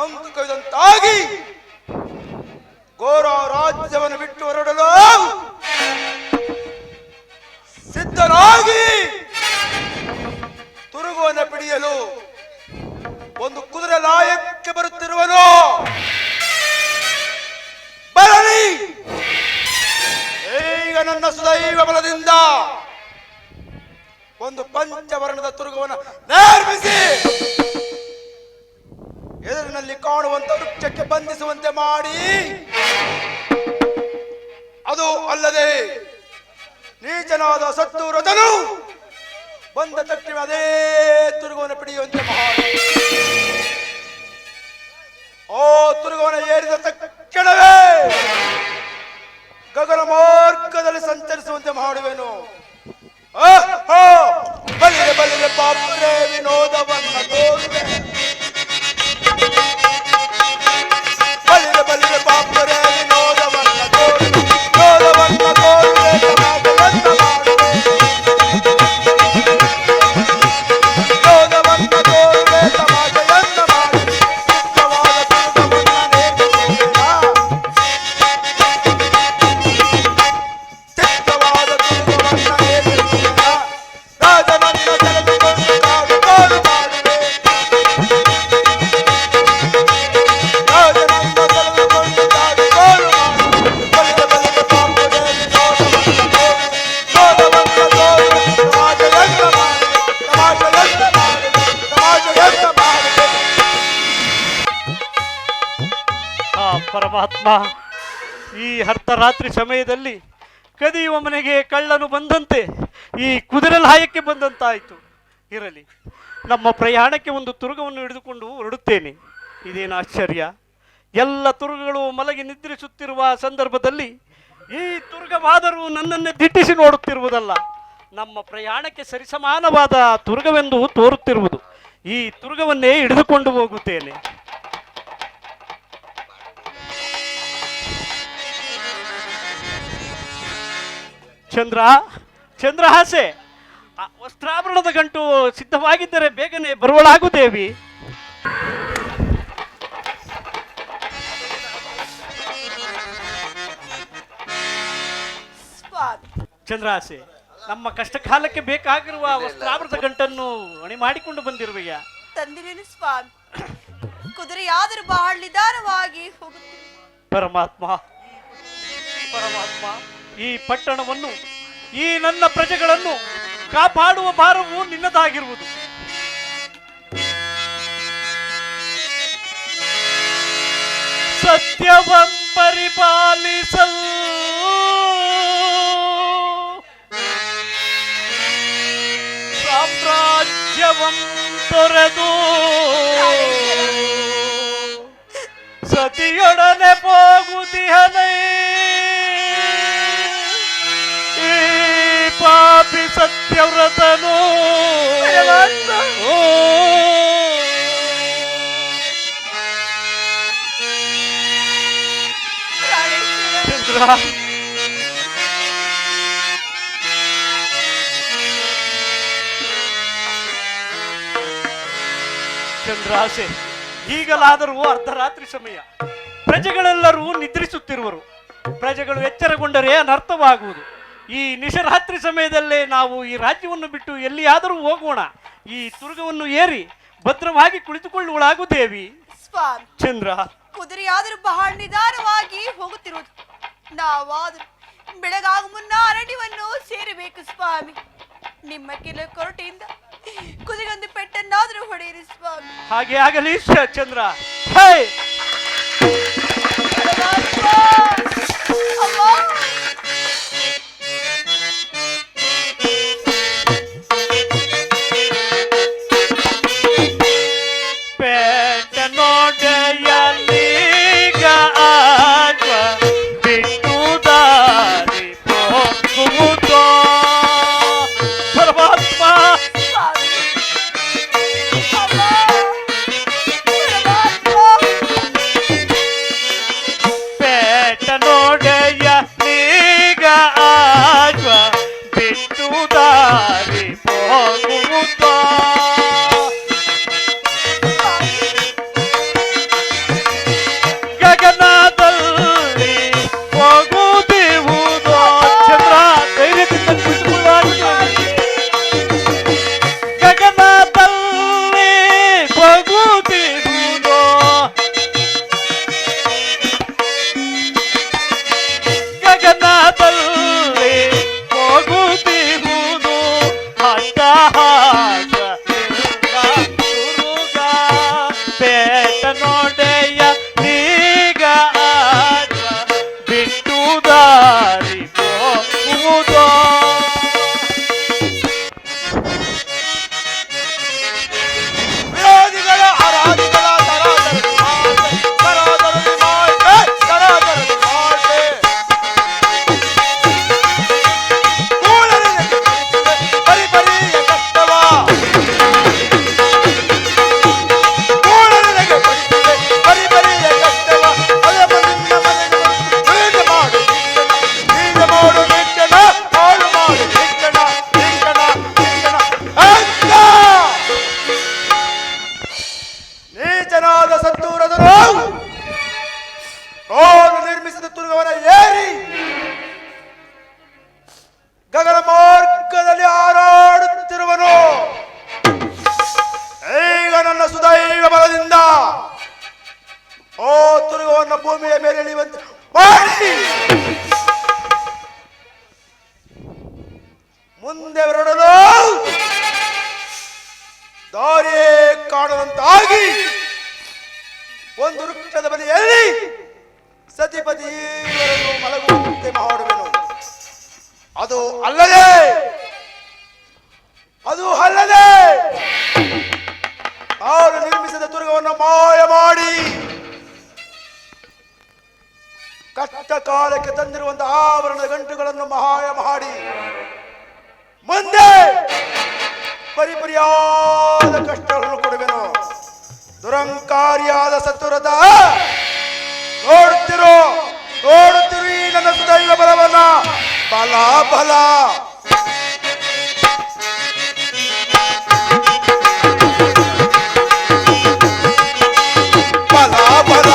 ಅಂಕು ಕವಿದಂತಾಗಿ ಘೋರ ರಾಜ್ಯವನ್ನು ಬಿಟ್ಟು ಹೊರಡಲು ಸಿದ್ಧರಾಗಿ ತುರುಗುವನ್ನು piಡಿಯಲು ಒಂದು ಕುದುರೆ ಲಾಯಕ್ಕೆ ಬರುತ್ತಿರುವನು. ಬರಲಿ, ಈಗ ನನ್ನ ಸುದೈವ ಬಲದಿಂದ ಒಂದು ಪಂಚವರ್ಣದ ತುರುಗವನ್ನು ನಿರ್ಮಿಸಿ ಎದುರಿನಲ್ಲಿ ಕಾಣುವಂತ ವೃಕ್ಷಕ್ಕೆ ಬಂಧಿಸುವಂತೆ ಮಾಡಿ, ಅದು ಅಲ್ಲದೆ ನೀಚನಾದ ಸತ್ತೂರತನು ಬಂದ ತಕ್ಷಣ ಅದೇ ತುರುಗವನ್ನು piಡಿಯುವಂತೆ ಮಾಡಿ, ಓ ತುರುಗವನ್ನು ಏರಿದ ತಕ್ಷಣವೇ ಗಗನ ಮಾರ್ಗದಲ್ಲಿ ಸಂಚರಿಸುವಂತೆ ಮಾಡುವೆನು. ಬಲಿರೆ ಬಲಿರೆ ಪಾಪರೆ ವಿನೋದವನ್ನ ತೋರುವೆ, ಬಲಿರೆ ಬಲಿರೆ ಪಾಪರೆ ವಿನೋದವನ್ನ ತೋರುವೆ, ವಿನೋದವನ್ನ ತೋರುವೆ, ಸಮಾಜವನ್ನ ಮಾಡುವೆ, ವಿನೋದವನ್ನ ತೋರುವೆ, ಸಮಾಜವನ್ನ ಮಾಡುವೆ. ಚಿತ್ರವಾದ ತುರುಗವನ್ನ ನೇಮಿಸುವೆನ, ಚಿತ್ರವಾದ ತುರುಗವನ್ನ ನೇಮಿಸುವೆನ, ರಾಜನನ್ನ ಸೆಳೆದುಕೊಂಡು ಕಾಡು ಕಾಡು ಮಾಡುವೆ, ರಾಜನನ್ನ ಸೆಳೆದುಕೊಂಡು ಕಾಡು ಕಾಡು ಮಾಡುವೆ. ಬಲಿರೆ ಬಲಿರೆ ಪಾಪರೆ ವಿನೋದವನ್ನ ತೋರುವೆ, ವಿನೋದವನ್ನ ತೋರುವೆ, ಸಮಾಜವನ್ನ ಮಾಡುವೆ, ಸಮಾಜವನ್ನ ಮಾಡುವೆ, ಸಮಾಜವನ್ನ ಮಾಡುವೆ. ಆ ಪರಮಾತ್ಮ, ಈ ಅರ್ಧರಾತ್ರಿ ಸಮಯದಲ್ಲಿ ಕದಿಯುವ ಮನೆಗೆ ಕಳ್ಳನು ಬಂದಂತೆ ಈ ಕುದುರೆ ಲಾಯಕ್ಕೆ ಬಂದಂತಾಯಿತು. ಇರಲಿ, ನಮ್ಮ ಪ್ರಯಾಣಕ್ಕೆ ಒಂದು ತುರುಗವನ್ನು ಹಿಡಿದುಕೊಂಡು ಹೊರಡುತ್ತೇನೆ. ಇದೇನು ಆಶ್ಚರ್ಯ! ಎಲ್ಲ ತುರುಗಗಳು ಮಲಗಿ ನಿದ್ರಿಸುತ್ತಿರುವ ಸಂದರ್ಭದಲ್ಲಿ ಈ ತುರುಗವಾದರೂ ನನ್ನನ್ನೇ ದಿಟ್ಟಿಸಿ ನೋಡುತ್ತಿರುವುದಲ್ಲ, ನಮ್ಮ ಪ್ರಯಾಣಕ್ಕೆ ಸರಿಸಮಾನವಾದ ತುರುಗವೆಂದು ತೋರುತ್ತಿರುವುದು. ಈ ತುರುಗವನ್ನೇ ಹಿಡಿದುಕೊಂಡು ಹೋಗುತ್ತೇನೆ. ಚಂದ್ರ, ಚಂದ್ರಹಾಸೆ, ವಸ್ತ್ರಾಭರಣದ ಗಂಟು ಸಿದ್ಧವಾಗಿದ್ದರೆ ಬೇಗನೆ ಬರುವಳಾಗು ದೇವಿ. ಚಂದ್ರಹಾಸೆ, ನಮ್ಮ ಕಷ್ಟ ಕಾಲಕ್ಕೆ ಬೇಕಾಗಿರುವ ವಸ್ತ್ರಾಭರಣದ ಗಂಟನ್ನು ಅಣಿ ಮಾಡಿಕೊಂಡು ಬಂದಿರುವೆಯಾ? ತಂದಿರೇನು ಸ್ವಾಮಿ, ಕುದುರೆಯಾದರೂ ಬಹಳ ನಿಧಾನವಾಗಿ ಹೋಗುತ್ತಿದೆ. ಪರಮಾತ್ಮ, ಪರಮಾತ್ಮ, ಈ ಪಟ್ಟಣವನ್ನು, ಈ ನನ್ನ ಪ್ರಜೆಗಳನ್ನು ಕಾಪಾಡುವ ಭಾರವು ನಿನ್ನದಾಗಿರುವುದು. ಸತ್ಯವಂ ಪರಿಪಾಲಿಸಲು ಸಾಮ್ರಾಜ್ಯವಂ ತೊರೆದು ಸತಿಯೊಡನೆ ಹೋಗುತ್ತಿಹನೇ ಈ ಪಾಪಿ ಸತ್ಯವ್ರತನು. ಚಂದ್ರ, ಚಂದ್ರಾಸೆ, ಈಗಲಾದರೂ ಅರ್ಧರಾತ್ರಿ ಸಮಯ, ಪ್ರಜೆಗಳೆಲ್ಲರೂ ನಿದ್ರಿಸುತ್ತಿರುವರು. ಪ್ರಜೆಗಳು ಎಚ್ಚರಗೊಂಡರೆ ಅನರ್ಥವಾಗುವುದು. ಈ ನಿಶರಾತ್ರಿ ಸಮಯದಲ್ಲೇ ನಾವು ಈ ರಾಜ್ಯವನ್ನು ಬಿಟ್ಟು ಎಲ್ಲಿಯಾದರೂ ಹೋಗೋಣ. ಈ ತುರುಗವನ್ನು ಏರಿ ಭದ್ರವಾಗಿ ಕುಳಿತುಕೊಳ್ಳುವಳಾಗು ದೇವಿ. ಸ್ವಾಮಿ, ಚಂದ್ರ, ಕುದುರೆಯಾದರೂ ಬಹಳ ನಿಧಾನವಾಗಿ ಹೋಗುತ್ತಿರುವುದು. ನಾವಾದರೂ ಬೆಳಗಾಗ ಮುನ್ನ ಅರಣ್ಯವನ್ನು ಸೇರಬೇಕು ಸ್ವಾಮಿ. ನಿಮ್ಮ ಕೆಲ ಕೊರಟೆಯಿಂದ ಕುದುರೆಗೊಂದು ಪೆಟ್ಟನ್ನಾದರೂ ಹೊಡೆಯಿರಿ ಸ್ವಾಮಿ. ಹಾಗೆ ಆಗಲಿ ಚಂದ್ರ. ಹೇ ತುರ್ಗವನ್ನು ಭೂಮಿಯ ಮೇಲೆ ಇಳಿಯುವಂತೆ ಮಾಡಿ ಮುಂದೆ ಹೊರಡಲು ದಾರಿಯೇ ಕಾಣುವಂತಾಗಿ ಒಂದು ವೃಕ್ಷದ ಬದಿಯಲ್ಲಿ ಸತಿಪತಿಯವರನ್ನು ಮಲಗುವಂತೆ ಮಾಡುವೆನು. ಅದು ಅಲ್ಲದೆ ತಾನು ನಿರ್ಮಿಸಿದ ತುರ್ಗವನ್ನು ಮಾಯ ಮಾಡಿ ಕಷ್ಟ ಕಾಲಕ್ಕೆ ತಂದಿರುವಂತಹ ಆಭರಣದ ಗಂಟುಗಳನ್ನು ಮಾಯ ಮಾಡಿ ಮುಂದೆ ಪರಿಪರಿಯಾದ ಕಷ್ಟಗಳನ್ನು ಕೊಡುವೆನು. ದುರಂಕಾರಿಯಾದ ಸತ್ವರತ ನೋಡುತ್ತಿರು ಈ ನನ್ನ ಸುದೈವ ಬಲವನ್ನ. ಬಲ ಬಲ ಬಲ ಬಲ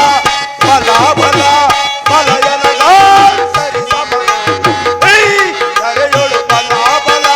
ಬಲ ಬಲ ಬಲ ಎನಗ ಸರಿ ಸಮರ ಕರೆಯೋಳು ಬಲ ಬಲ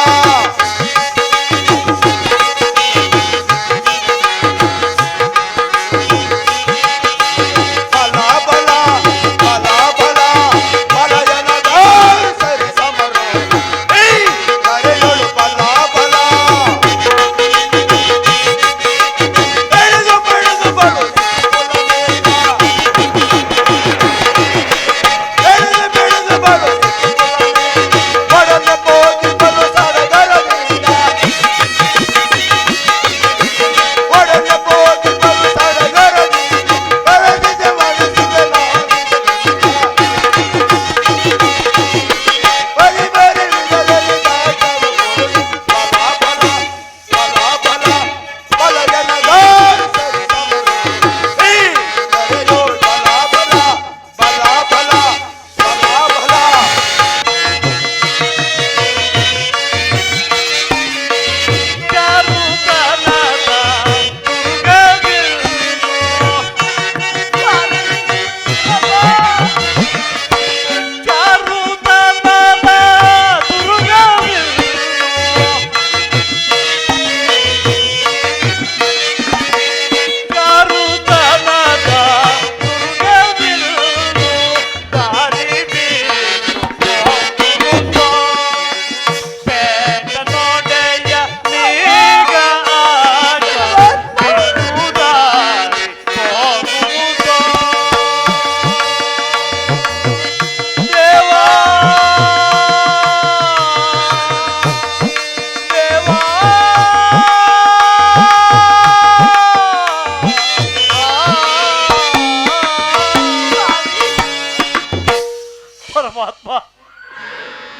ಪರಮಾತ್ಮ,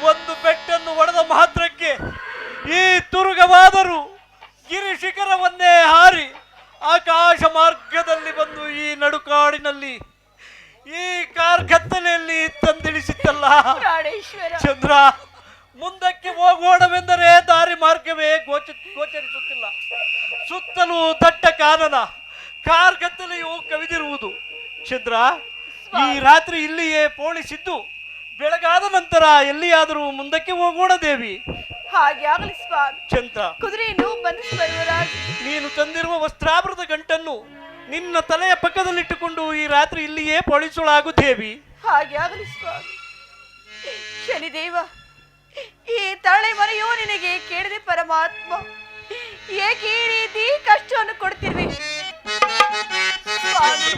ಒಂದು ಪೆಟ್ಟನ್ನು ಹೊಡೆದ ಮಾತ್ರಕ್ಕೆ ಈ ತುರುಗವಾದರೂ ಗಿರಿ ಶಿಖರವನ್ನೇ ಹಾರಿ ಆಕಾಶ ಮಾರ್ಗದಲ್ಲಿ ಬಂದು ಈ ನಡುಕಾಡಿನಲ್ಲಿ ಈ ಕಾರ್ಗತ್ತಲೆಯಲ್ಲಿ ತಂದಿಳಿಸಿತ್ತಲ್ಲ ಚಂದ್ರ. ಮುಂದಕ್ಕೆ ಹೋಗೋಣವೆಂದರೆ ದಾರಿ ಮಾರ್ಗವೇ ಗೋಚರಿಸುತ್ತಿಲ್ಲ. ಸುತ್ತಲೂ ದಟ್ಟ ಕಾನನ, ಕಾರ್ಗತ್ತಲೆಯು ಕವಿದಿರುವುದು. ಚಂದ್ರ, ಈ ರಾತ್ರಿ ಇಲ್ಲಿಯೇ ಪೋಣಿಸಿದ್ದು ಬೆಳಗಾದ ನಂತರ ಎಲ್ಲಿಯಾದರೂ ಮುಂದಕ್ಕೆ ಹೋಗೋಣ ದೇವಿ. ಹಾಗೆ ಆಗಲಿ ಸ್ವಾಮಿ. ಚಂದ್ರ, ಕುದುರೆಯನ್ನು ಬಂಧಿಸಿ ಬರುವರಾಗಿ ನೀನು ತಂದಿರುವ ವಸ್ತ್ರಾಭೃತ ಗಂಟನ್ನು ನಿನ್ನ ತಲೆಯ ಪಕ್ಕದಲ್ಲಿಟ್ಟುಕೊಂಡು ಈ ರಾತ್ರಿ ಇಲ್ಲಿಯೇ ಪೊಳಿಸೊಳಾಗು ದೇವಿ. ಹಾಗೆ ಆಗಲಿ ಸ್ವಾಮಿ. ಶನಿದೇವ, ಈ ತಳೆ ಮನೆಯು ನಿನಗೆ ಕೇಳಿದೆ ಪರಮಾತ್ಮ. ಏಕೆ ಈ ರೀತಿ ಕಷ್ಟವನ್ನು ಕೊಡ್ತಿರ್ವಿ ಸ್ವಾಮಿ?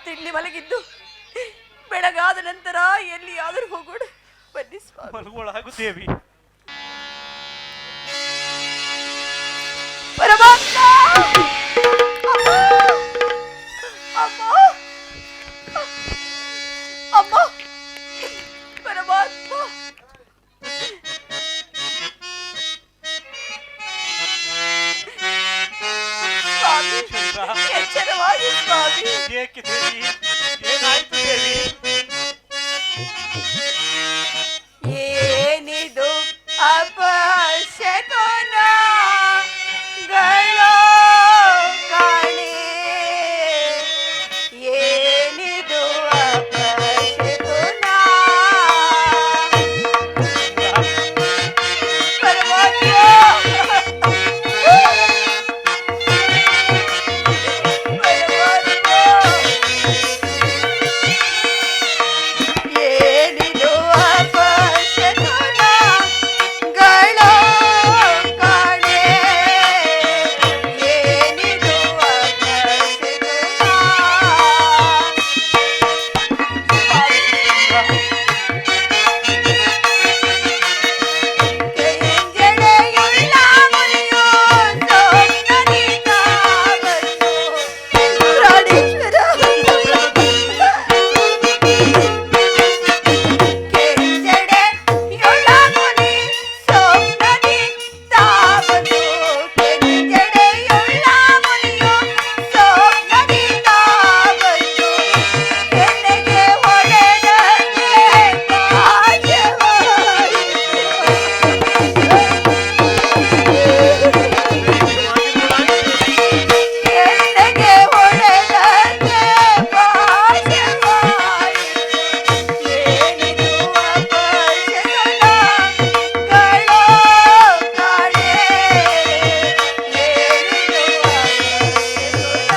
ರಾತ್ರಿ ಇಲ್ಲಿ ಮಲಗಿದ್ದು ಬೆಳಗಾದ ನಂತರ ಎಲ್ಲಿಯಾದರೂ ಹೋಗೋಣ ಬನ್ನಿ ಸ್ವಾಮಿ. ಮಲಗುವಳಾಗು ದೇವಿ. ಪರಮಾತ್ಮ ಅಮ್ಮ ಅಮ್ಮ ಪರಮಾತ್ಮ ಸ್ವಾಮಿ ಎಚ್ಚರವಾಗಿ ಸ್ವಾಮಿ. ಏಕೆ ದೇವಿ, ಏನಾಯ್ತು ದೇವಿ? ಏನಿದು ಅಪಶಕುನಗಳು ಕಾಣೆ, ಏನಿದು ಅಪಶಕುನ ಪರಮಾತ್ಮ ಏನಿದು ಅಪಶಕುನಗಳು ಕಾಣೆ, ಏನಿದು ಕೆಂಜಡೆಯುಳ್ಳ ಮುನಿಯು ಸೋಮನಿತ ಬಂದು ಪ್ರಾಣೇಶ್ವರ ಕೆಂಜಡೆಯುಳ್ಳ ಮುನಿ ಸೋಮನಿತ ಬಂದು, ಕೆಂಜಡೆಯುಳ್ಳ ಮುನಿಯು ಸೋಮನಿತ ಬಂದು ಕೆನ್ನೆಗೆ ಹೊಡೆದಂತೆ ಕೆನ್ನೆಗೆ ಹೊಡೆದಂತೆ ಪಾಶವಾಯಿತು. ಏನಿದು ಅಪಶಕುನಗಳು ಕಾಣೆ, ಏನಿದು ಅಪಶಕುನ.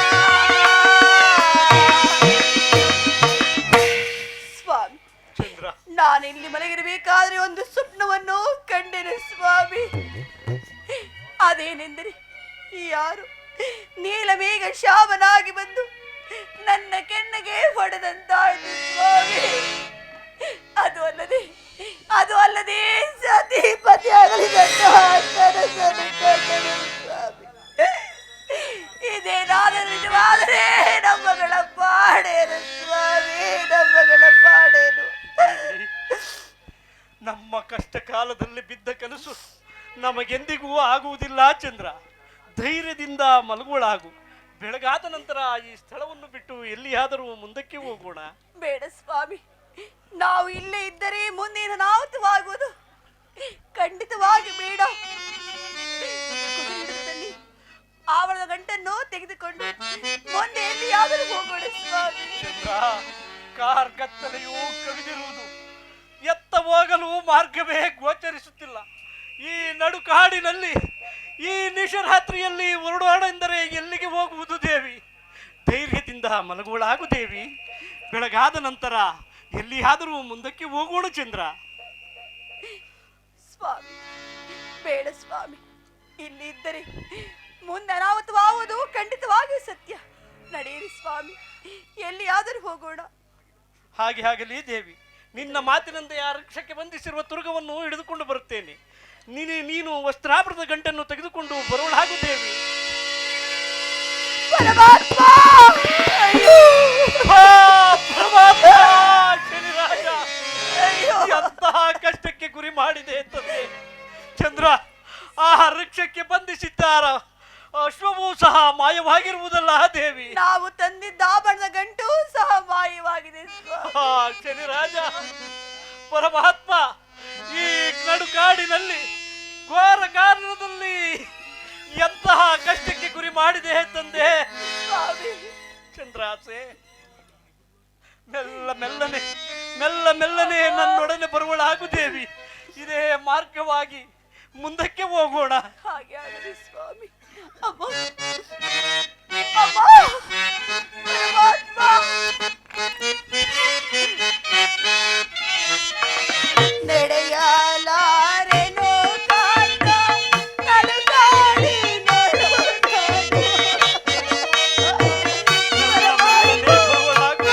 ಸ್ವಾಮಿ, ಚಂದ್ರ, ನಾನಿಲ್ಲಿ ಮಲಗಿರಬೇಕಾದ್ರೆ ಒಂದು ಸ್ವಪ್ನವನ್ನು ಕಂಡೆನು ಸ್ವಾಮಿ. ಅದೇನೆಂದರೆ ಯಾರು ನೀಲಮೇಘ ಶಾಮನಾಗಿ ಬಂದು ನನ್ನ ಕೆನ್ನೆಗೆ ಹೊಡೆದಂತಾಯ್ತು ಸ್ವಾಮಿ. ಅದು ಅಲ್ಲದೆ ಸತಿಪತಿಯಾಗಲಿ ಸ್ವಾಮಿ. ಇದೇನಾದರೂ ನಿಜವಾದರೆ ನಮ್ಮಗಳ ಪಾಡೇನು ಸ್ವಾಮಿ, ನಮ್ಮಗಳ ಪಾಡೇನು. ನಮ್ಮ ಕಷ್ಟ ಕಾಲದಲ್ಲಿ ಬಿದ್ದ ಕನಸು ನಮಗೆಂದಿಗೂ ಆಗುವುದಿಲ್ಲ ಚಂದ್ರ. ಧೈರ್ಯದಿಂದ ಮಲಗುವಳಾಗು. ಬೆಳಗಾದ ನಂತರ ಈ ಸ್ಥಳವನ್ನು ಬಿಟ್ಟು ಎಲ್ಲಿಯಾದರೂ ಮುಂದಕ್ಕೆ ಹೋಗೋಣ. ಬೇಡ ಸ್ವಾಮಿ, ನಾವು ಇಲ್ಲೇ ಇದ್ದರೆ ಮುಂದಿನ ಅನಾಹುತವಾಗುವುದು ಖಂಡಿತವಾಗಿ ಬೇಡ. ಕುದುರೆಹಿಡಿತದಲ್ಲಿ ಆವರಣದ ಗಂಟನ್ನು ತೆಗೆದುಕೊಂಡು ಮುಂದೆ ಎಲ್ಲಿಯಾದರೂ ಹೋಗೋಣ ಸ್ವಾಮಿ. ಚಂದ್ರ, ಕಾರ್ ಕತ್ತಲೆಯೂ ಕವಿದಿರುವುದು. ಎತ್ತ ಹೋಗಲು ಮಾರ್ಗವೇ ಗೋಚರಿಸುತ್ತಿಲ್ಲ. ಈ ನಡುಕಾಡಿನಲ್ಲಿ ಈ ನಿಶರಾತ್ರಿಯಲ್ಲಿ ಹೊರಡೋಣ ಎಂದರೆ ಎಲ್ಲಿಗೆ ಹೋಗುವುದು ದೇವಿ? ಧೈರ್ಯದಿಂದ ಮಲಗುವಳಾಗು ದೇವಿ. ಬೆಳಗಾದ ನಂತರ ಎಲ್ಲಿಯಾದರೂ ಮುಂದಕ್ಕೆ ಹೋಗೋಣ ಚಂದ್ರ. ಸ್ವಾಮಿ, ಬೇಡ ಸ್ವಾಮಿ, ಇಲ್ಲಿ ಇದ್ದರೆ ಮುಂದೆ ಅನಾಹುತವಾಗುವುದು ಖಂಡಿತವಾಗಿಯೂ ಸತ್ಯ. ನಡೆಯಿರಿ ಸ್ವಾಮಿ, ಎಲ್ಲಿಯಾದರೂ ಹೋಗೋಣ. ಹಾಗೆ ಆಗಲಿ ದೇವಿ. ನಿನ್ನ ಮಾತಿನಂತೆ ಆ ವೃಕ್ಷಕ್ಕೆ ಬಂಧಿಸಿರುವ ತುರುಗವನ್ನು ಹಿಡಿದುಕೊಂಡು ಬರುತ್ತೇನೆ. ನೀನು ವಸ್ತ್ರಾಭರಣದ ಗಂಟನ್ನು ತೆಗೆದುಕೊಂಡು ಬರುವಳಾಗು ದೇವಿ. ಪರಮಾತ್ಮ ಅಯ್ಯೋ! ಆ, ಪರಮಾತ್ಮ, ಶನಿರಾಜ, ಅಯ್ಯೋ! ಎಂತಹ ಕಷ್ಟಕ್ಕೆ ಗುರಿ ಮಾಡಿದೆ ತಂದೆ. ಚಂದ್ರ, ಆ ವೃಕ್ಷಕ್ಕೆ ಬಂಧಿಸಿದ್ದಾರ ಅಶ್ವವೂ ಸಹ ಮಾಯವಾಗಿರುವುದಲ್ಲ ದೇವಿ? ನಾವು ತಂದಿದ್ದ ಆಭರಣದ ಗಂಟು ಸಹ ಮಾಯವಾಗಿದೆ ಸ್ವಾಮಿ. ಆ, ಶನಿರಾಜ, ಪರಮಾತ್ಮ, ಈ ನಡುಕಾಡಿನಲ್ಲಿ ಘೋರ ಕಾರಣದಲ್ಲಿ ಎಂತಹ ಕಷ್ಟಕ್ಕೆ ಗುರಿ ಮಾಡಿದೆ ತಂದೆ. ಸ್ವಾಮಿ, ಚಂದ್ರಾಸೆ, ಮೆಲ್ಲನೆ ನನ್ನೊಡನೆ ಬರುವಳಾಗು ದೇವಿ. ಇದೇ ಮಾರ್ಗವಾಗಿ ಮುಂದಕ್ಕೆ ಹೋಗೋಣ. ಹಾಗೆ ಆಗಲಿ ಸ್ವಾಮಿ. ಅಮ್ಮ ಅಮ್ಮ, ಪರಮಾತ್ಮ ನಡೆಯಲಾರೆನು ಕಾಂತ ನಡುಗಾಡಿನೊಳು ನಾನು. ಬರುವಳಾಗು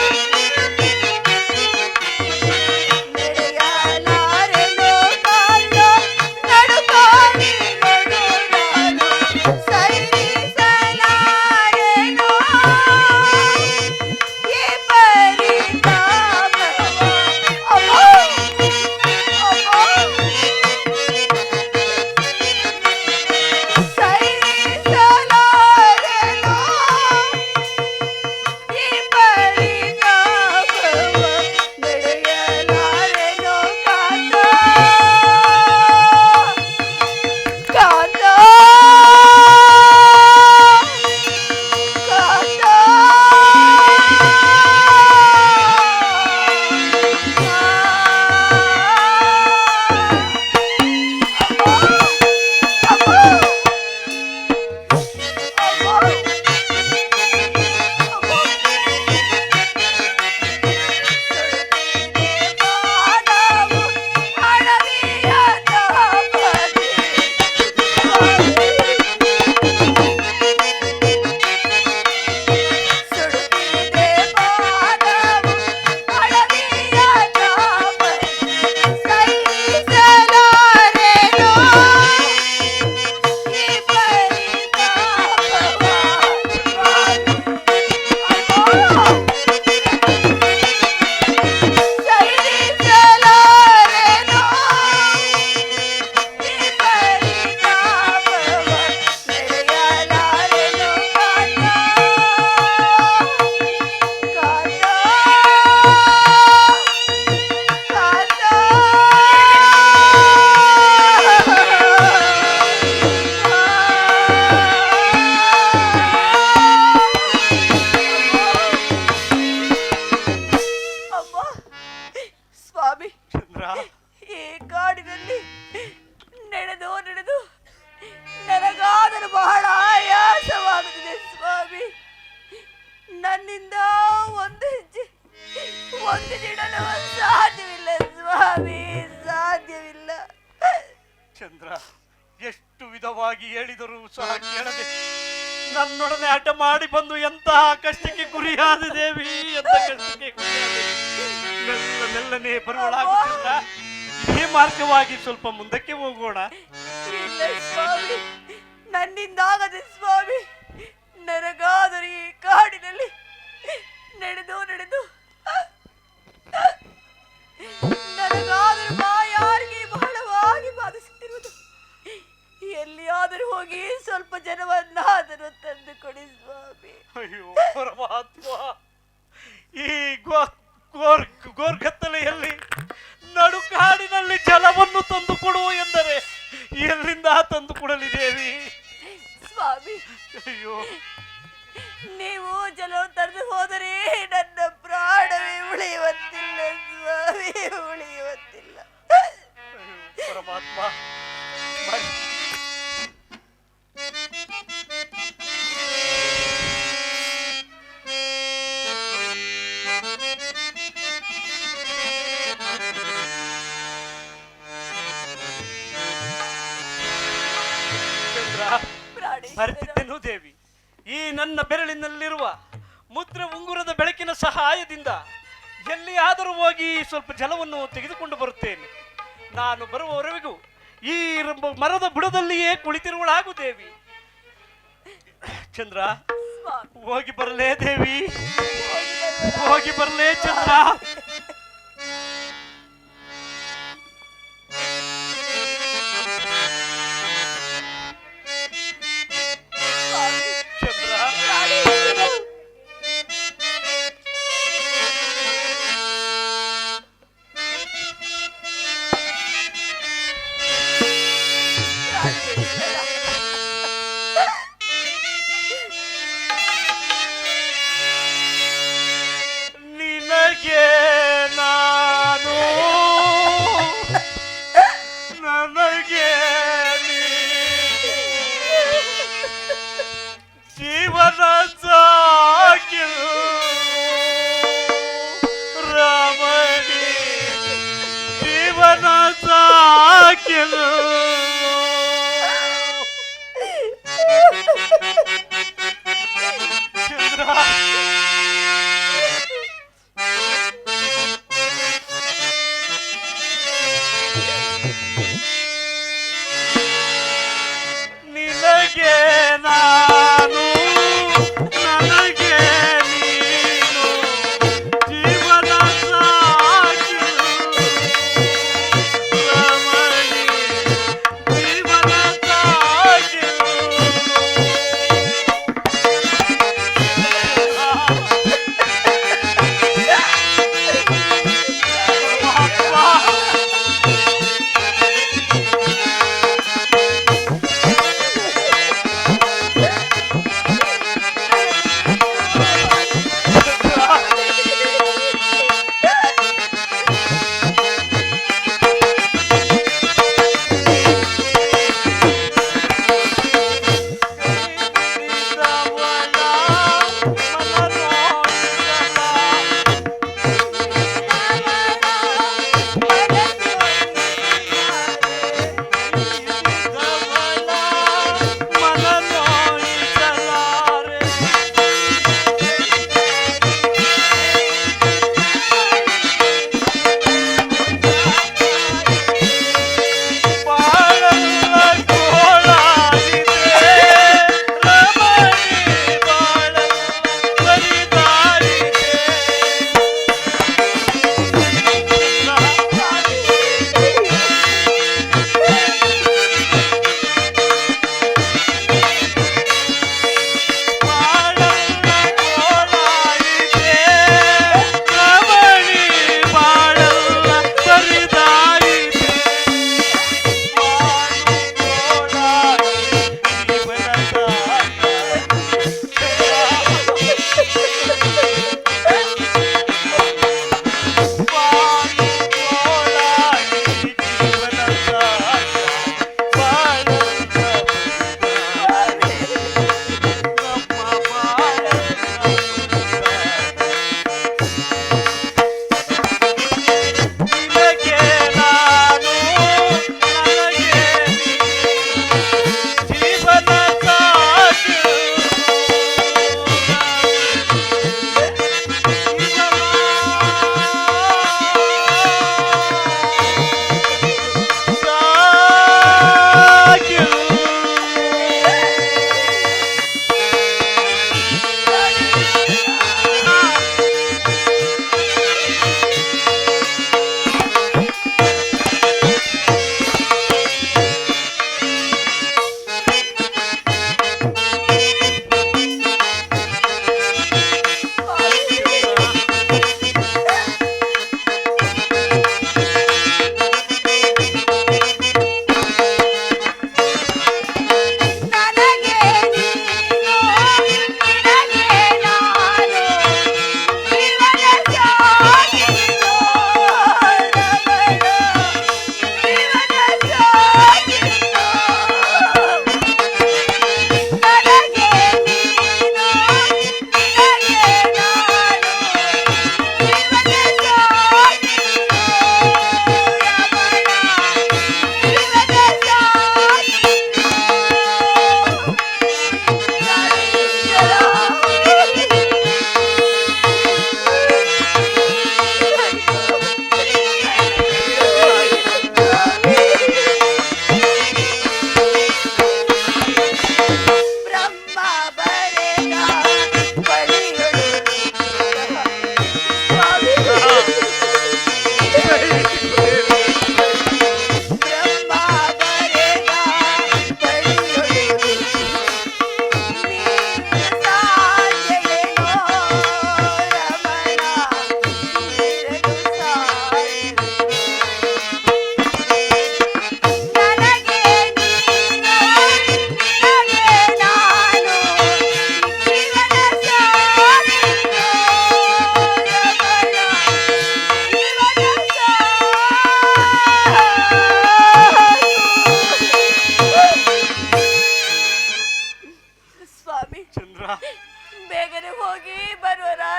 ಮನೆಯಿಂದ ಒಂದು ಹೆಜ್ಜೆ ಒಂದು ನೀಡಲು ಸಾಧ್ಯವಿಲ್ಲ ಸ್ವಾಮಿ, ಸಾಧ್ಯವಿಲ್ಲ. ಚಂದ್ರ, ಎಷ್ಟು ವಿಧವಾಗಿ ಹೇಳಿದರೂ ಸಹ ಕೇಳದೆ ನನ್ನೊಡನೆ ಹಠ ಮಾಡಿ ಬಂದು ಎಂತಹ ಕಷ್ಟಕ್ಕೆ ಗುರಿಯಾದ ದೇವಿ, ಎಂತ ಕಷ್ಟಕ್ಕೆ ಗುರಿಯಾದ. ಮೆಲ್ಲನೆ ಬರುವಳಾಗುತ್ತಿಲ್ಲ. ಇದೇ ಮಾರ್ಗವಾಗಿ ಸ್ವಲ್ಪ ಮುಂದಕ್ಕೆ ಹೋಗೋಣ. ಇಲ್ಲ ಸ್ವಾಮಿ, ನನ್ನಿಂದಾಗದೆ ಸ್ವಾಮಿ. ನನಗಾದರೂ ಈ ಕಾಡಿನಲ್ಲಿ ನಡೆದು ನಡೆದು ನನಗಾದರೂ ಯಾರಿಗೆ ಬಹಳವಾಗಿ ಬಾಧಿಸುತ್ತಿರುವುದು. ಎಲ್ಲಿಯಾದರೂ ಹೋಗಿ ಸ್ವಲ್ಪ ಜನವನ್ನಾದರೂ ತಂದು ಕೊಡಿ ಸ್ವಾಮಿ. ಅಯ್ಯೋ ಪರಮಾತ್ಮ, ಈ ಗೋರ್ಗತ್ತಲೆಯಲ್ಲಿ ನಡುಕಾಡಿನಲ್ಲಿ ಜಲವನ್ನು ತಂದು ಕೊಡು ಎಂದರೆ ಎಲ್ಲಿಂದ ತಂದು ಕೊಡಲಿದ್ದೇವಿ ಸ್ವಾಮಿ? ಅಯ್ಯೋ, ನೀವು ಜಲ ತರದು ಹೋದರೆ ನನ್ನ ಪ್ರಾಣವೇ ಉಳಿಯುವಂತಿಲ್ಲ ಸ್ವಾಮಿ, ಉಳಿಯುವಂತಿಲ್ಲ. ಅಯ್ಯೋ ಪರಮಾತ್ಮ, ಮರೆತಿದ್ದೆನು ದೇವಿ. ಈ ನನ್ನ ಬೆರಳಿನಲ್ಲಿರುವ ಮುದ್ರೆ ಉಂಗುರದ ಬೆಳಕಿನ ಸಹಾಯದಿಂದ ಎಲ್ಲಿಯಾದರೂ ಹೋಗಿ ಸ್ವಲ್ಪ ಜಲವನ್ನು ತೆಗೆದುಕೊಂಡು ಬರುತ್ತೇನೆ. ನಾನು ಬರುವವರೆಗೂ ಈ ಮರದ ಬುಡದಲ್ಲಿಯೇ ಕುಳಿತಿರುವಳಾಗು ದೇವಿ. ಚಂದ್ರ, ಹೋಗಿ ಬರಲೇ ದೇವಿ, ಹೋಗಿ ಬರಲೇ ಚಂದ್ರ. ನಿನಗೆ ನಾನು, ನನಗೆ ಜೀವನ ಸಾಗಿಲು ರಾಮನಿ, ಜೀವನ ಸಾಗಿಲು. ಚಂದ್ರ, ನಿನಗೆ ನಾನು, ನನಗೆ ನೀನು, ಜೀವನ ಸಾಗಿಲು ರಮಣಿ,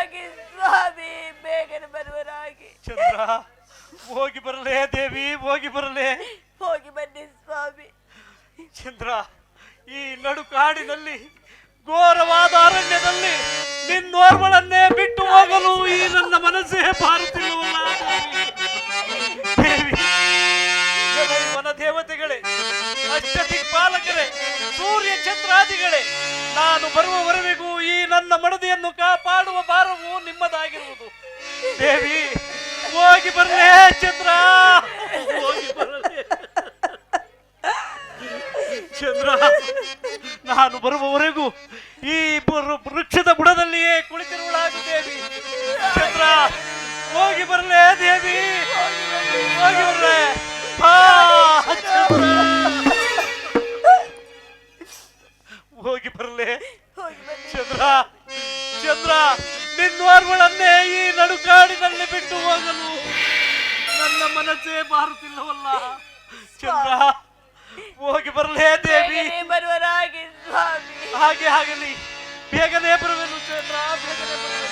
ಬರುವರಾಗಿ ಸ್ವಾಮಿ, ಬೇಗನೆ ಬರುವರಾಗಿ. ಚಂದ್ರ, ಹೋಗಿ ಬರಲೇ ದೇವಿ, ಹೋಗಿ ಬರಲೇ. ಹೋಗಿ ಬನ್ನಿ ಸ್ವಾಮಿ. ಚಂದ್ರ, ಈ ನಡುಕಾಡಿನಲ್ಲಿ ಘೋರವಾದ ಅರಣ್ಯದಲ್ಲಿ ನಿನ್ನೋರ್ವಳನ್ನೇ ಬಿಟ್ಟು ಹೋಗಲು ಈ ನನ್ನ ಮನಸ್ಸೇ ಬಾರುತ್ತಿಲ್ಲವಲ್ಲ ದೇವಿ. ವನ ದೇವತೆಗಳೇ, ಅಷ್ಟದಿಕ್ಪಾಲಕರೇ, ಸೂರ್ಯ ಚಂದ್ರಾದಿಗಳೇ, ನಾನು ಬರುವವರೆಗೂ ಈ ನನ್ನ ಮಡದಿಯನ್ನು ಕಾಪಾಡುವ ಭಾರವು ನಿಮ್ಮದಾಗಿರುವುದು. ದೇವಿ, ಹೋಗಿ ಬರಲೇ ಚಂದ್ರ, ಹೋಗಿ ಬರಲೇ ಚಂದ್ರ. ನಾನು ಬರುವವರೆಗೂ ಈ ವೃಕ್ಷದ ಬುಡದಲ್ಲಿಯೇ ಕುಳಿತಿರುವಳಾಗು ದೇವಿ. ಚಂದ್ರ, ಹೋಗಿ ಬರಲೇ ದೇವಿ, ಹೋಗಿ ಬರಲೇ. ಹೋಗಿ ಬರಲೇ ಚಂದ್ರ. ಚಂದ್ರ, ನಿನ್ನೋರ್ವಳನ್ನೇ ಈ ನಡುಕಾಡಿನಲ್ಲಿ ಬಿಟ್ಟು ಹೋಗಲು ನನ್ನ ಮನಸ್ಸೇ ಬಾರುತ್ತಿಲ್ಲವಲ್ಲ ಚಂದ್ರ. ಹೋಗಿ ಬರಲೇ ದೇವಿ, ಬರುವರಾಗಿ ಸ್ವಾಮಿ. ಹಾಗೆ ಆಗಲಿ, ಬೇಗನೆ ಬರುವೆನು ಚಂದ್ರ, ಬೇಗನೆ ಬರುವೆನು.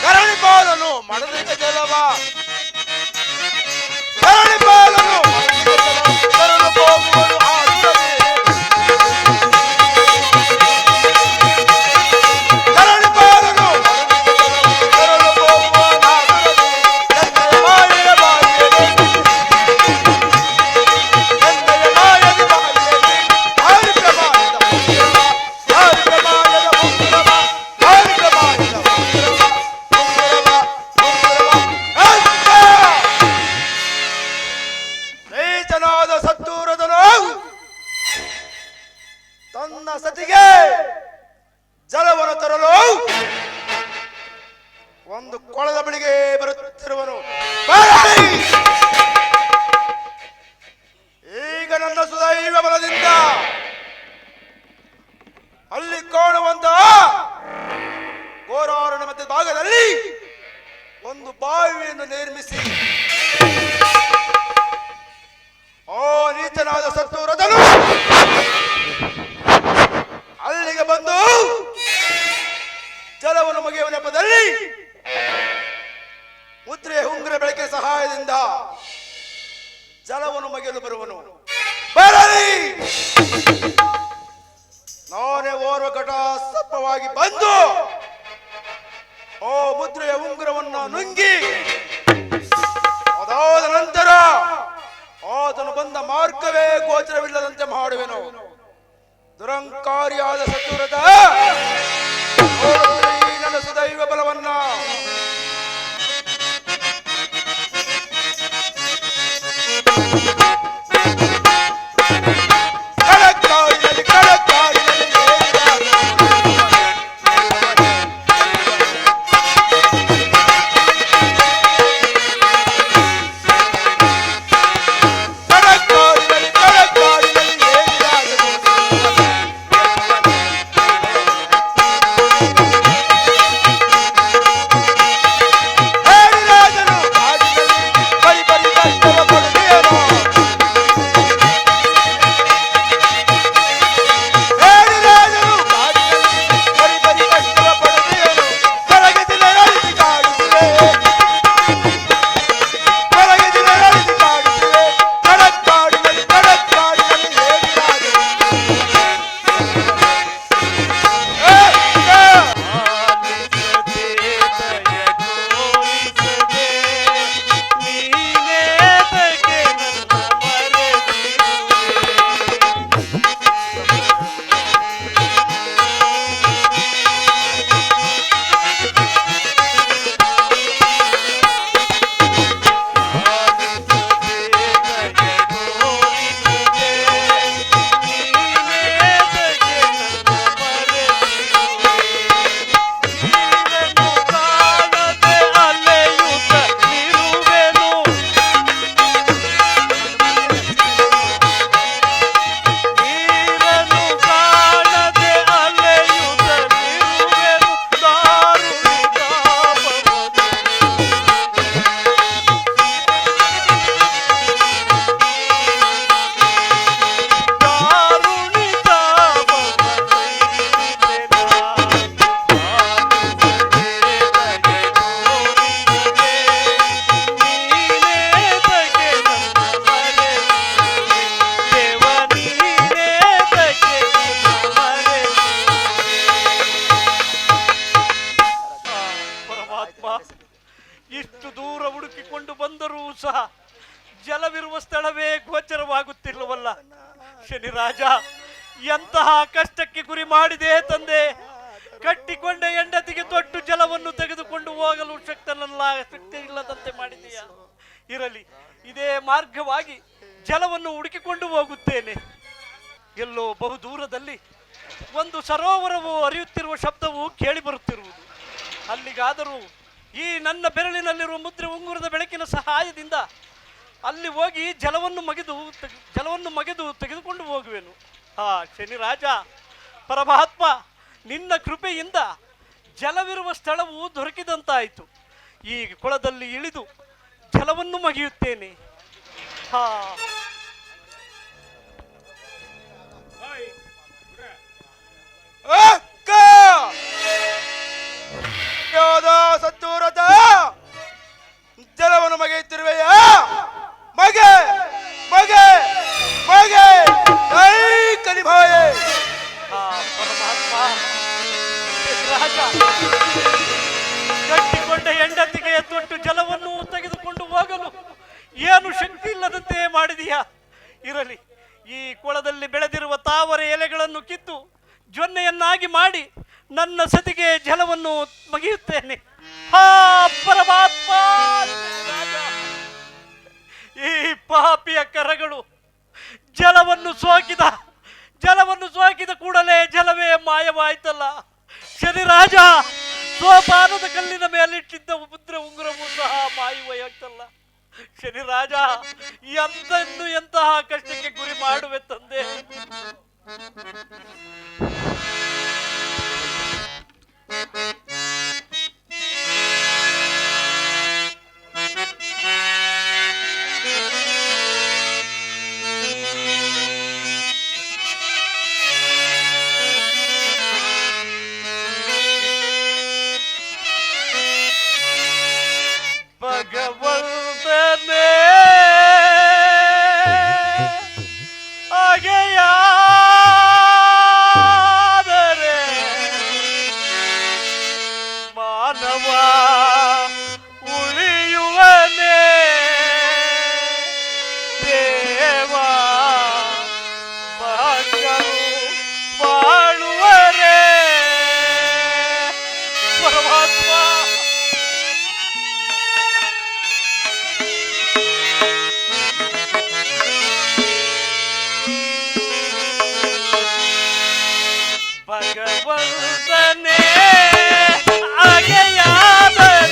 ಕರಣಿ ಪಾಲನು ಮಡದಿಗೆ ಜಲವ, ಕರಣಿ ಪಾಲನು ಕರಳು ಹೋಗುವನು ಆಗುತ್ತದೆ. ಕರಣಿ ಪಾಲನು ಕರಳು ಹೋಗುವನಾಗುತ್ತದೆ. ತಂದೆಯ ಮಾಯದ ಬಾಯಿಯಲ್ಲಿ, ತಂದೆಯ ಮಾಯದ ಬಾಯಿಯಲ್ಲಿ ಹಾರಿ ಪ್ರಮಾಣದ ಮುಂಗುರವ, ಹಾರಿ ಪ್ರಮಾಣದ ಮುಂಗುರವ, ಹಾರಿ ಪ್ರಮಾಣದ ಮುಂಗುರವ, ಮುಂಗುರವ, ಮುಂಗುರವ. ನೀಚನಾದ ಸತ್ತೂರದನು ತನ್ನ ಸತಿಗೆ ಜಲವನ್ನು ತರಲು ಒಂದು ಕೊಳದ ಬಳಿಗೆ ಬರುತ್ತಿರುವನು. ಬರಲಿ! ಈಗ ನನ್ನ ಸುದೈವ ಬಲದಿಂದ ಅಲ್ಲಿ ಕಾಣುವಂತ ಘೋರಾರಣ್ಯ ಮಧ್ಯ ಭಾಗದಲ್ಲಿ ಒಂದು ಬಾವಿಯನ್ನು ನಿರ್ಮಿಸಿ ಓ ನೀಚನಾದ ಸತ್ತೂರದನು ಅಲ್ಲಿಗೆ ಬಂದು ಜಲವನ್ನು ಮುಗಿಯುವ ನೆಪದಲ್ಲಿ ಮುದ್ರೆ ಉಂಗುರ ಬೆಳಕಿನ ಸಹಾಯದಿಂದ ಜಲವನ್ನು ಮುಗಿಯಲು ಬರುವನು. ಬರಲಿ! ನಾನೇ ಓರ್ವ ಘಟ ಸಪ್ಪವಾಗಿ ಬಂದು ಓ ಮುದ್ರೆಯ ಉಂಗುರವನ್ನು ನುಂಗಿ ಅದಾದ ನಂತರ ಆತನು ಬಂದ ಮಾರ್ಗವೇ ಗೋಚರವಿಲ್ಲದಂತೆ ಮಾಡುವೆನು. ದುರಂಕಾರಿಯಾದ ಸತ್ತೂರದ ನನ್ನ ಸುದೈವ ಬಲವನ್ನ ಕಳಕಾಡಿನಲ್ಲಿ ಕಳಕಾಡಿನಲ್ಲಿ ಇಷ್ಟು ದೂರ ಹುಡುಕಿಕೊಂಡು ಬಂದರೂ ಸಹ ಜಲವಿರುವ ಸ್ಥಳವೇ ಗೋಚರವಾಗುತ್ತಿಲ್ಲವಲ್ಲ. ಶನಿರಾಜ, ಎಂತಹ ಕಷ್ಟಕ್ಕೆ ಗುರಿ ಮಾಡಿದೆ ತಂದೆ. ಕಟ್ಟಿಕೊಂಡ ಹೆಂಡತಿಗೆ ತೊಟ್ಟು ಜಲವನ್ನು ತೆಗೆದುಕೊಂಡು ಹೋಗಲು ಶಕ್ತಿ ಇಲ್ಲದಂತೆ ಮಾಡಿದೆಯಾ? ಇರಲಿ, ಇದೇ ಮಾರ್ಗವಾಗಿ ಜಲವನ್ನು ಹುಡುಕಿಕೊಂಡು ಹೋಗುತ್ತೇನೆ. ಎಲ್ಲೋ ಬಹುದೂರದಲ್ಲಿ ಒಂದು ಸರೋವರವು ಹರಿಯುತ್ತಿರುವ ಶಬ್ದವು ಕೇಳಿ ಬರುತ್ತಿರುವುದು. ಅಲ್ಲಿಗಾದರೂ ಈ ನನ್ನ ಬೆರಳಿನಲ್ಲಿರುವ ಮುದ್ರೆ ಉಂಗುರದ ಬೆಳಕಿನ ಸಹಾಯದಿಂದ ಅಲ್ಲಿ ಹೋಗಿ ಜಲವನ್ನು ಮಗೆದು ತೆಗೆದುಕೊಂಡು ಹೋಗುವೆನು. ಶನಿರಾಜ, ಪರಮಾತ್ಮ, ನಿನ್ನ ಕೃಪೆಯಿಂದ ಜಲವಿರುವ ಸ್ಥಳವು ದೊರಕಿದಂತಾಯಿತು. ಈ ಕೊಳದಲ್ಲಿ ಇಳಿದು ಜಲವನ್ನು ಮಗಿಯುತ್ತೇನೆ. ಅಕ್ಕ ಯಾವ್ದ ಸತ್ತೂರದ ಜಲವನ್ನು ಮಗೆಯುತ್ತಿರುವೆಯ? ಮಗೆ ಮಗೆ ಮಗೆ ಕಲಿಭಾಯೆ. ಪರಮಾತ್ಮ, ರಾಜ, ಕಟ್ಟಿಕೊಂಡ ಹೆಂಡತಿಗೆ ತೊಟ್ಟು ಜಲವನ್ನು ತೆಗೆದುಕೊಂಡು ಹೋಗಲು ಏನು ಶಕ್ತಿ ಇಲ್ಲದಂತೆ ಮಾಡಿದೀಯಾ? ಇರಲಿ, ಈ ಕೊಳದಲ್ಲಿ ಬೆಳೆದಿರುವ ತಾವರೆ ಎಲೆಗಳನ್ನು ಕಿತ್ತು ಜೊನ್ನೆಯನ್ನಾಗಿ ಮಾಡಿ ನನ್ನ ಸತಿಗೆ ಜಲವನ್ನು ಮಗಿಯುತ್ತೇನೆ. ಪರಮಾತ್ಮ, ಈ ಪಾಪಿಯ ಕರಗಳು ಜಲವನ್ನು ಸೋಕಿದ ಕೂಡಲೇ ಜಲವೇ ಮಾಯವಾಯ್ತಲ್ಲ. ಶನಿರಾಜ, ಸೋಪಾನದ ಕಲ್ಲಿನ ಮೇಲಿಟ್ಟಿದ್ದ ಮುದ್ರೆ ಉಂಗುರವೂ ಸಹ ಮಾಯವಾಯ್ತಲ್ಲ. ಶನಿರಾಜ, ಎಂತಹ ಕಷ್ಟಕ್ಕೆ ಗುರಿ ಮಾಡುವೆ ತಂದೆ. ಭಗವಂತನೇ ಹಾಗೆಯಾದರೆ ಮಾನವ ಉಳಿಯುವನೇ? ದೇವ ಭಕ್ತರು ಬಾಳುವರೇ? ಪರಮಾತ್ಮ, ಭಗವಂತನೇ ಹಾಗೆಯಾದರೆ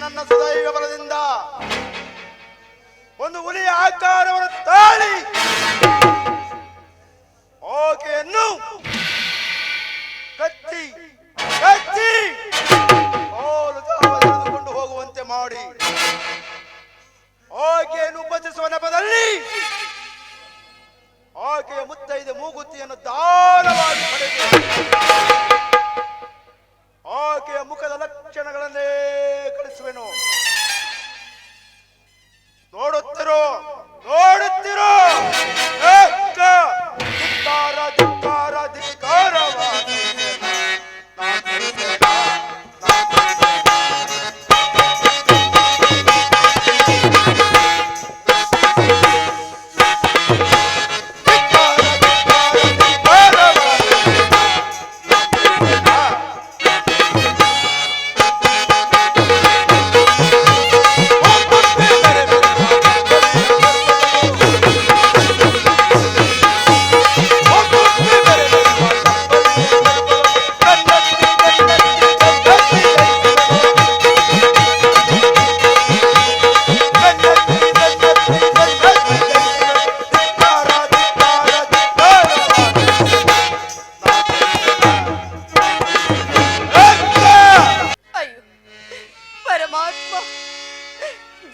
ನನ್ನ ಸುದೈವ ಬಲದಿಂದ ಒಂದು ಹುಲಿಯ ಆಕಾರವನ್ನು ತಾಳಿ ಆಕೆಯನ್ನು ಕಚ್ಚಿ ಕಚ್ಚಿ ತೆಗೆದುಕೊಂಡು ಹೋಗುವಂತೆ ಮಾಡಿ ಆಕೆಯನ್ನು ಉಪಚಿಸುವ ನೆಪದಲ್ಲಿ ಆಕೆಯ ಮುತ್ತೈದೆ ಮೂಗುತಿಯನ್ನು ದಾನವಾಗಿ ಪಡೆದು ಆಕೆಯ ಮುಖದ ಲಕ್ಷಣಗಳನ್ನೇ ಕಳಿಸುವೆನು. ನೋಡುತ್ತಿರೋ ನೋಡುತ್ತಿರೋ ಧಿಕ್ಕಾರ ಧಿಕ್ಕಾರ ಧಿಕ್ಕಾರವಾದ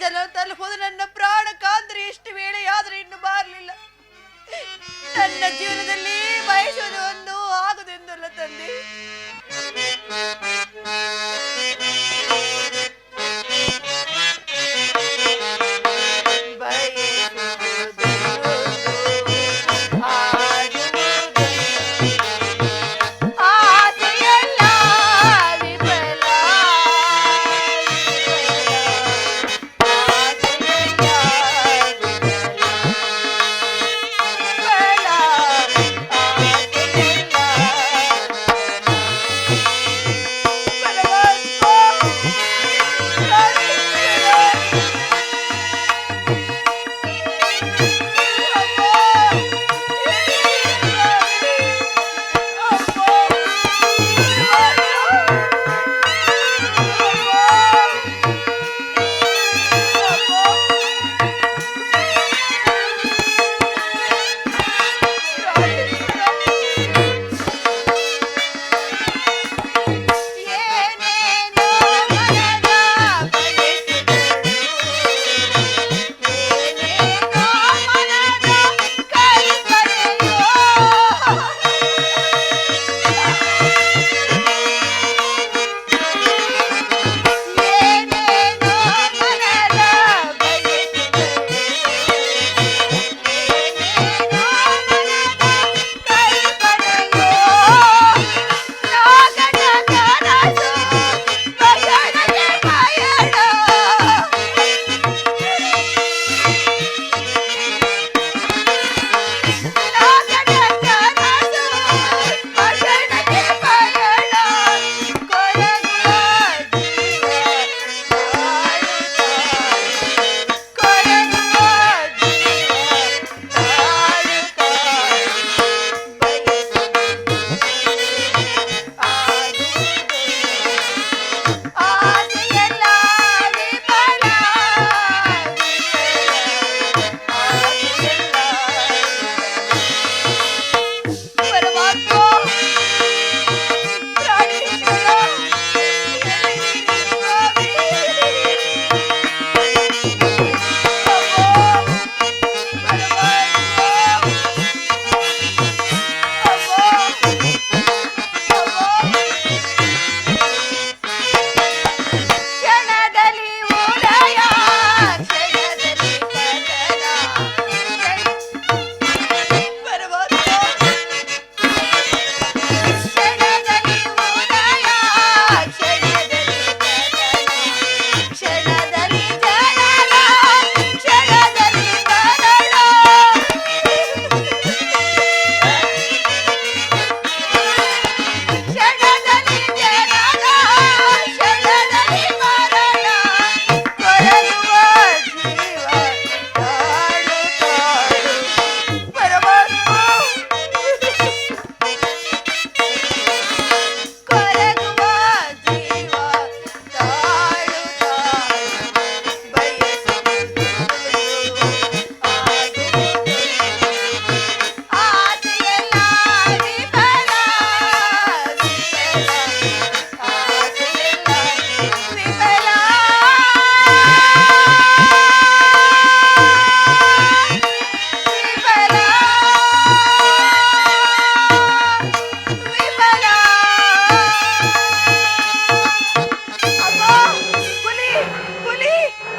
ಜನತಲ್ಲಿ ಹೋದ ನನ್ನ ಪ್ರಾಣ ಕಾಂದ್ರೆ ಎಷ್ಟು ವೇಳೆಯಾದರೂ ಇನ್ನು ಬಾರಲಿಲ್ಲ. ನನ್ನ ಜೀವನದಲ್ಲಿ ಬಯಸುವುದು ಒಂದು ಆಗುದೆಂದಲ್ಲ ತಂದೆ. ಪರಮಾತ್ಮ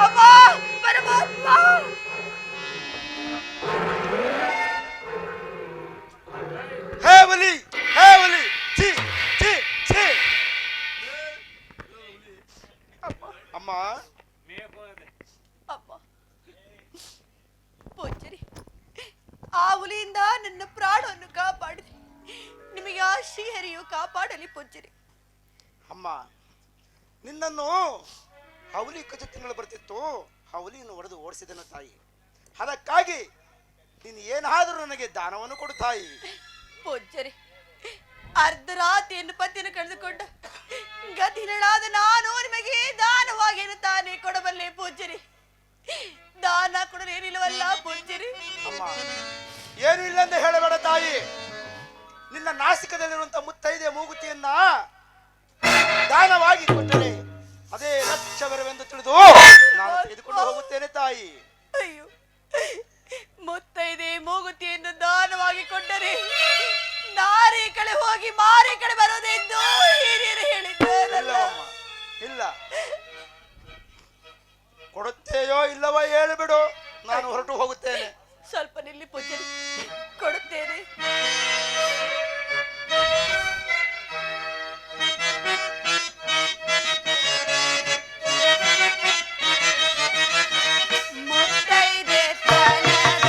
ಅಮ್ಮ ಪರಮಾತ್ಮ ಹೇ ಹುಲಿ, ಹೇ ಹುಲಿ, ಛೀ ಛೀ ಛೀ. ಅಮ್ಮ ಅಮ್ಮ ಪೂಜ್ಯರಿ, ಆ ಹುಲಿಯಿಂದ ನನ್ನ ಪ್ರಾಣವನ್ನು ಕಾಪಾಡಿದೆ. ನಿಮಗೆ ಆ ಶ್ರೀಹರಿಯು ಕಾಪಾಡಲಿ ಪೂಜ್ಯರಿ. ಅಮ್ಮ, ನಿನ್ನನ್ನು ಹವಲಿ ಕಜ ತಿಂಗಳು ಬರ್ತಿತ್ತು, ಹವಲಿಯನ್ನು ಹೊಡೆದು ಓಡಿಸಿದನು ತಾಯಿ. ಅದಕ್ಕಾಗಿ ನೀನು ಏನಾದರೂ ನನಗೆ ದಾನವನ್ನು ಕೊಡು ತಾಯಿ. ಪೂಜ್ಯರಿ, ಅರ್ಧರಾತ್ರಿಯನ್ನು ಪತಿಯನ್ನು ಕಳೆದುಕೊಂಡ ಗತಿನಳಾದ ನಾನು ನಿಮಗೆ ದಾನವಾಗೇನು ತಾನೇ ಕೊಡಬಲ್ಲೆ ಪೂಜ್ಯರಿ. ದಾನ ಕೊಡಲೇನಿಲ್ಲವಲ್ಲ ಪೂಜ್ಯರಿ. ಅಮ್ಮ, ಏನು ಇಲ್ಲ ಎಂದು ಹೇಳಬೇಡ ತಾಯಿ. ನಿನ್ನ ನಾಸಿಕದಲ್ಲಿರುವಂತಹ ಮುತ್ತೈದೆ ಮೂಗುತಿಯನ್ನ ದಾನವಾಗಿ ಕೊಟ್ಟರೆ ಅದೇ ಲಕ್ಷವರವೆಂದು ತಿಳಿದು ನಾನು ತೆಗೆದುಕೊಂಡು ಹೋಗುತ್ತೇನೆ ತಾಯಿ. ಅಯ್ಯೋ, ಮುತ್ತೈದೆ ಮೂಗುತಿಯನ್ನು ದಾನವಾಗಿ ಕೊಟ್ಟರೆ ನಾರಿ ಕಡೆ ಹೋಗಿ ಮಾರಿ ಕಡೆ ಬರೋದೆಂದು ಹಿರಿಯರು ಹೇಳಿದ್ದಾರಲ್ಲ. ಇಲ್ಲವಮ್ಮ, ಇಲ್ಲ. ಕೊಡುತ್ತೇಯೋ ಇಲ್ಲವೋ ಹೇಳಿಬಿಡು, ನಾನು ಹೊರಟು ಹೋಗುತ್ತೇನೆ. ಸ್ವಲ್ಪ ನಿಲ್ಲಿ ಪೂಜ್ಯರಿ, ಕೊಡುತ್ತೇನೆ. ಮುತ್ತೈದೆ ತನದ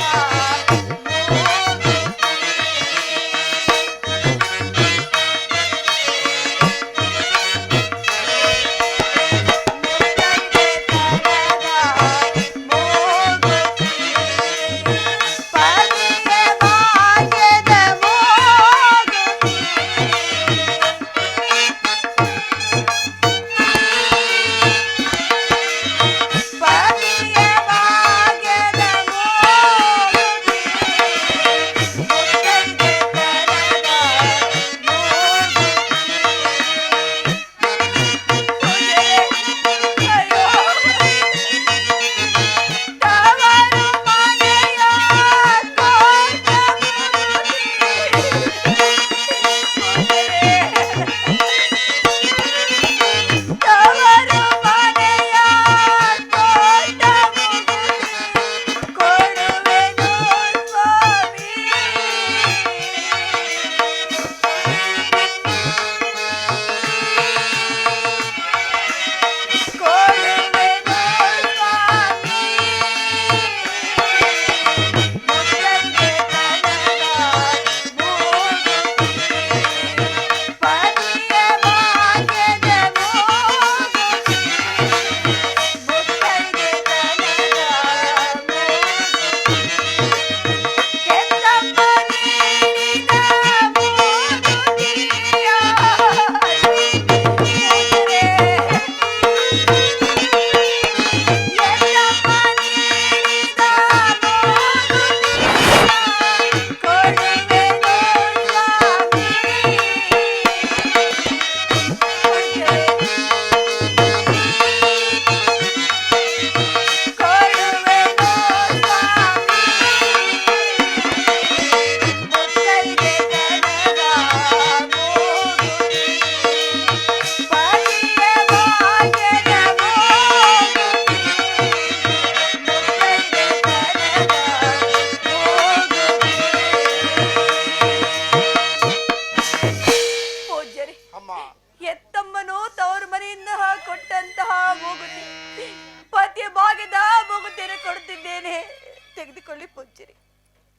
ತೆಗೆದುಕೊಳ್ಳಿ ಪೂಜ್ಯರಿ.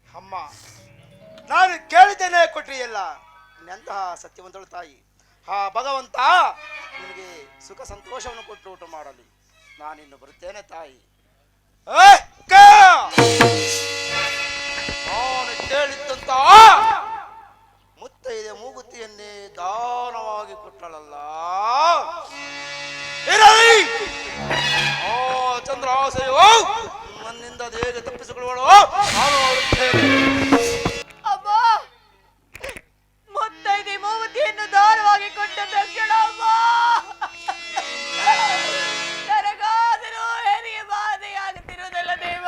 ಅಮ್ಮ, ನಾನು ಕೇಳಿದ್ದೇನೆ ಕೊಟ್ರಿಯಲ್ಲ. ಎಂತಹ ಸತ್ಯವಂತಳು ತಾಯಿ. ಆ ಭಗವಂತ ನಿನಗೆ ಸುಖ ಸಂತೋಷವನ್ನು ಕೊಟ್ಟು ಊಟ ಮಾಡಲಿ. ನಾನಿನ್ನು ಬರುತ್ತೇನೆ ತಾಯಿ. ನಾನು ಕೇಳಿದ್ದಂತ ಮುತ್ತೈದೆ ಮೂಗುತಿಯನ್ನೇ ದಾನವಾಗಿ ಕೊಟ್ಟಳಲ್ಲ. ಚಂದ್ರಾಸೆಯೋ ನನ್ನಿಂದ ಹೇಗೆ ತಪ್ಪಿಸಿಕೊಳ್ಳುವಳು ನಾನು ನೋಡುತ್ತೇನೆ. ಅಮ್ಮ, ಮುತ್ತೈದೆ ಮೂಗುತಿಯನ್ನು ದಾನವಾಗಿ ಕೊಟ್ಟ ತಕ್ಷಣ ನನಗಾದರೂ ಹೆರಿಗೆ ಬಾಧೆಯಾಗುತ್ತಿರುವುದಲ್ಲ ದೇವ.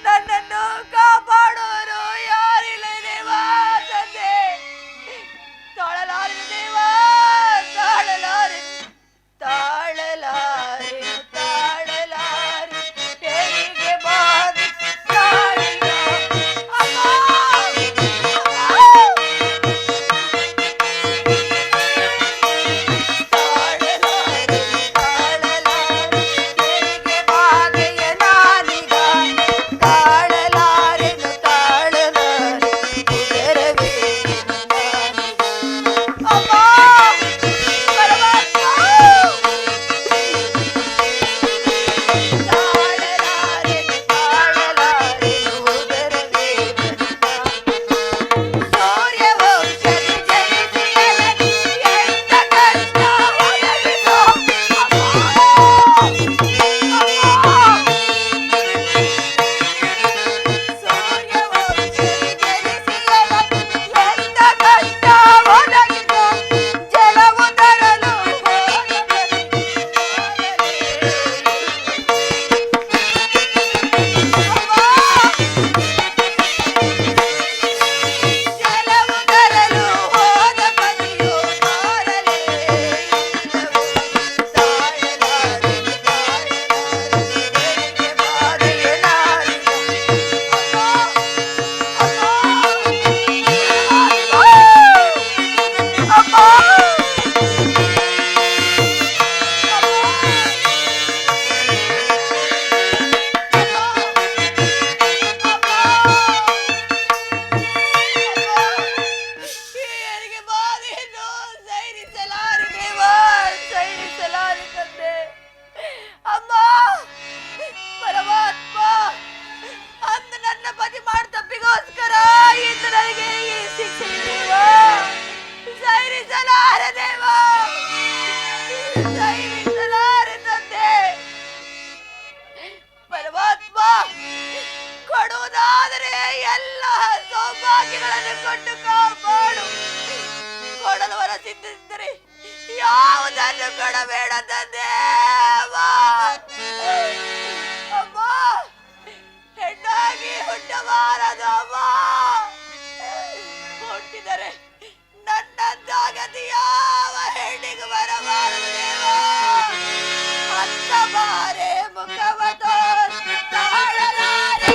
ನನ್ನನ್ನು ಕಾಪಾಡುವರು ಯಾರಿಲ್ಲ ದೇವ. ತಂದೆ ತಾಳಲಾರೆನು ದೇವ, ತಾಳಲಾರೆನು ತಾಳಲಾರೆನು ತಾಳ ಕೊಡುತ್ತಿದ್ದರೆ ಯಾವುದನ್ನು ಕೊಡಬೇಡ ತಂದೆ. ಅಮ್ಮ, ಹೆಣ್ಣಾಗಿ ಹುಟ್ಟಬಾರದು ಅಮ್ಮ. ಹುಟ್ಟಿದರೆ ನನ್ನಂತಾಗತಿ ಯಾವ ಹೆಣ್ಣಿಗೂ ಬರಬಾರದು ದೇವ. ಅತ್ತ ಬಾರೆ ಮುಖವ ತಾಳಲಾರೆ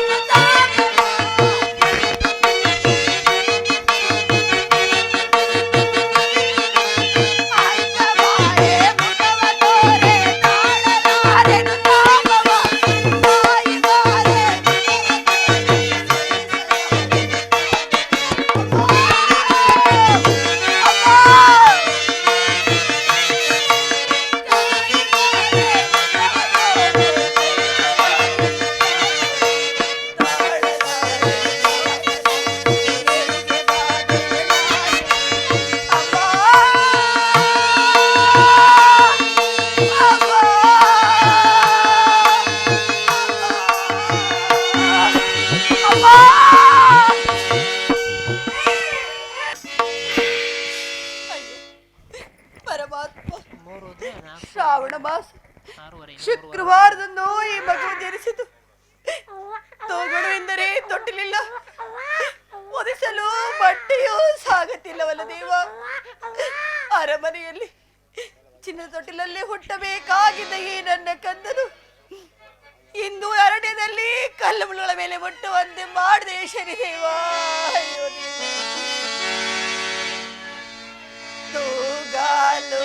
ಶ್ರಾವಣ ಮಾಸ ಶುಕ್ರವಾರದಂದು ಈ ಮಗು ಜನಿಸಿತು. ತೋಗಡು ಎಂದರೆ ತೊಟ್ಟಿಲಿಲ್ಲ, ಒದಿಸಲು ಬಟ್ಟೆಯೂ ಸಾಗುತ್ತಿಲ್ಲವಲ್ಲ ದೇವ. ಅರಮನೆಯಲ್ಲಿ ಚಿನ್ನ ತೊಟ್ಟಿಲಲ್ಲಿ ಹುಟ್ಟಬೇಕಾಗಿದ್ದ ಈ ನನ್ನ ಕಂದನು ಇಂದು ಅರಣ್ಯದಲ್ಲಿ ಕಲ್ಲು ಮುಳ್ಳುಗಳ ಮೇಲೆ ಮುಟ್ಟುವಂತೆ ಮಾಡಿದೆ ಶನಿದೇವ. ತೂಗಾಲು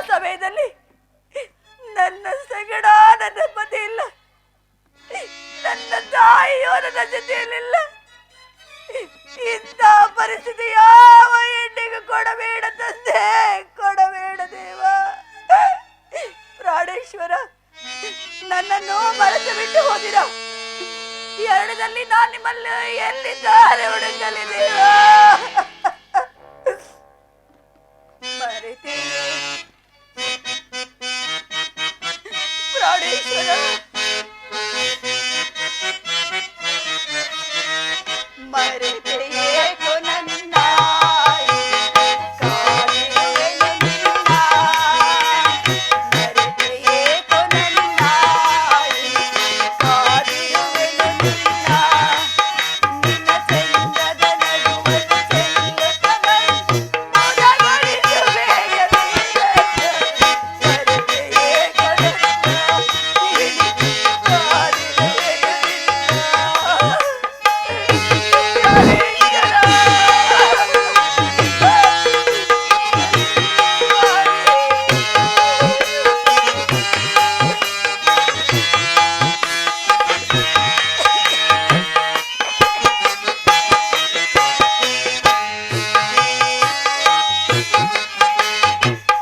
ಸಮಯದಲ್ಲಿ ನನ್ನ ಸಗಡ ನನ್ನ ಪತಿ ಇಲ್ಲ, ನನ್ನ ತಾಯಿಯೋ ನನ್ನ ಜೊತೆಯಲ್ಲಿಲ್ಲ. ಇಂಥ ಪರಿಸ್ಥಿತಿ ಯಾವ ಹೆಣ್ಣಿಗೂ ಕೊಡಬೇಡ ತಂದೆ, ಕೊಡಬೇಡ ದೇವ. ಪ್ರಾಣೇಶ್ವರ, ಸಮಯದಲ್ಲಿ ನಾನು ನಿಮ್ಮಲ್ಲಿ ಎಲ್ಲಿದ್ದಾರೆ ಹುಡುಕಲಿದ್ದೀರಾ? ಮರೆತೇನೆ ಪ್ರಾಣೇಶ್ವರ, ಮರೆತೆಯೇಕೋ ನನ್ನ ಕಾದಿರುವೆನು ನಿನ್ನ, ಮರೆತೆಯೇಕೋ ನನ್ನ ಕಾದಿರುವೆನು ನಿನ್ನ, ನಿನ್ನ ಚಂದದ ನಗುವನ್ನು ಚೆಲ್ಲುತ್ತ ಮನಗೊಳಿಸು ಬೇಗ ಬೇಗ, ಮರೆತೆಯೇಕೋ ನನ್ನ ಕಾದಿರುವೆನು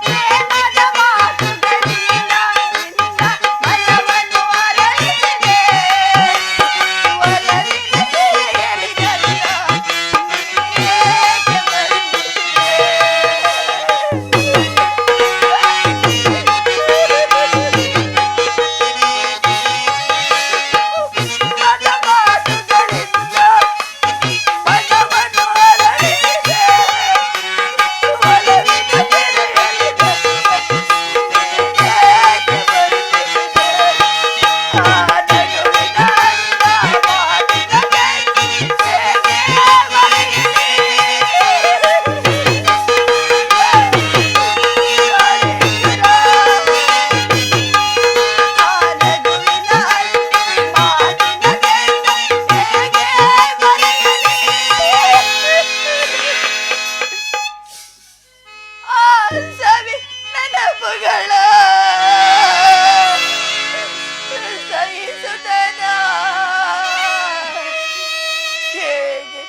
ಪ್ರೇಮದ ಮಾತುಗಳಿಂದ ನಿನ್ನ ಮನವನ್ನು ಅರಳಿಸಿದೆ, ಒಲವಿನ ಸೆರೆಯಲ್ಲಿ ನನ್ನ ನೀನೇಕೆ ಮನದ ಮಾತುಗಳಿಂದ ಮನವನ್ನು ಅರಳಿಸಿದೆ, ಒಲವಿನ ಸೆರೆಯಲ್ಲಿ ನೀನೇಕೆ ಬಂಧಿಸಿದೆ? ಆ ನಗುವಿನ ಅಂದ ಮಾತಿನ ಹೇಗೆ ನೆನಪುಗಳ ಸಹಿಸುತ್ತದ ಹೇಗೆ